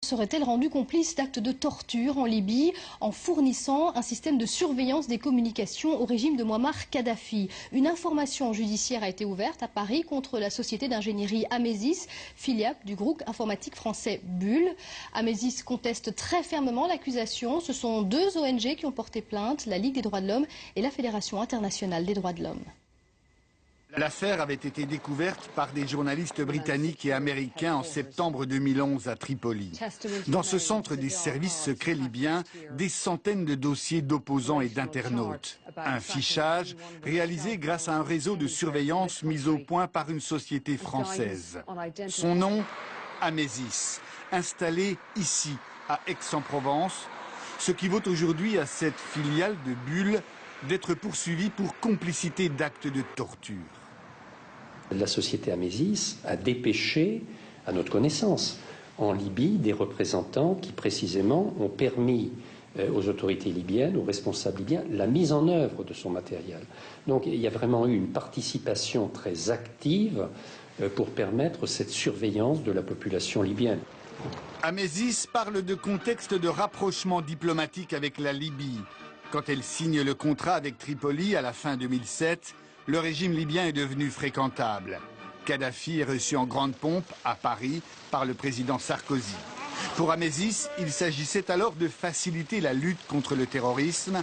Serait-elle rendue complice d'actes de torture en Libye en fournissant un système de surveillance des communications au régime de Mouammar Kadhafi? Une information judiciaire a été ouverte à Paris contre la société d'ingénierie Amesis, filiale du groupe informatique français Bull. Amesis conteste très fermement l'accusation. Ce sont deux ONG qui ont porté plainte, la Ligue des droits de l'homme et la Fédération internationale des droits de l'homme. L'affaire avait été découverte par des journalistes britanniques et américains en septembre 2011 à Tripoli. Dans ce centre des services secrets libyens, des centaines de dossiers d'opposants et d'internautes. Un fichage réalisé grâce à un réseau de surveillance mis au point par une société française. Son nom, Amesis, installé ici, à Aix-en-Provence, ce qui vaut aujourd'hui à cette filiale de Bull d'être poursuivie pour complicité d'actes de torture. La société Amesis a dépêché, à notre connaissance, en Libye, des représentants qui précisément ont permis aux autorités libyennes, aux responsables libyens, la mise en œuvre de son matériel. Donc il y a vraiment eu une participation très active pour permettre cette surveillance de la population libyenne. Amesis parle de contexte de rapprochement diplomatique avec la Libye. Quand elle signe le contrat avec Tripoli à la fin 2007, le régime libyen est devenu fréquentable. Kadhafi est reçu en grande pompe à Paris par le président Sarkozy. Pour Amesis, il s'agissait alors de faciliter la lutte contre le terrorisme,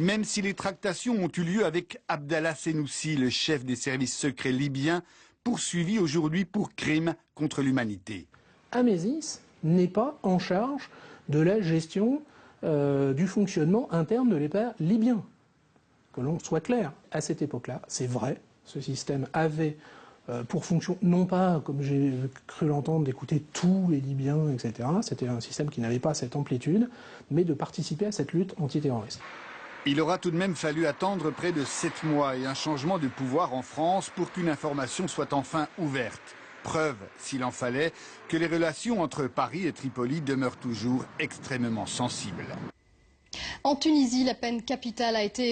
même si les tractations ont eu lieu avec Abdallah Senoussi, le chef des services secrets libyens, poursuivi aujourd'hui pour crimes contre l'humanité. Amesis n'est pas en charge de la gestion du fonctionnement interne de l'État libyen. Que l'on soit clair, à cette époque-là, c'est vrai, ce système avait pour fonction, non pas, comme j'ai cru l'entendre, d'écouter tous les Libyens, etc. C'était un système qui n'avait pas cette amplitude, mais de participer à cette lutte antiterroriste. Il aura tout de même fallu attendre près de 7 mois et un changement de pouvoir en France pour qu'une information soit enfin ouverte. Preuve, s'il en fallait, que les relations entre Paris et Tripoli demeurent toujours extrêmement sensibles. En Tunisie, la peine capitale a été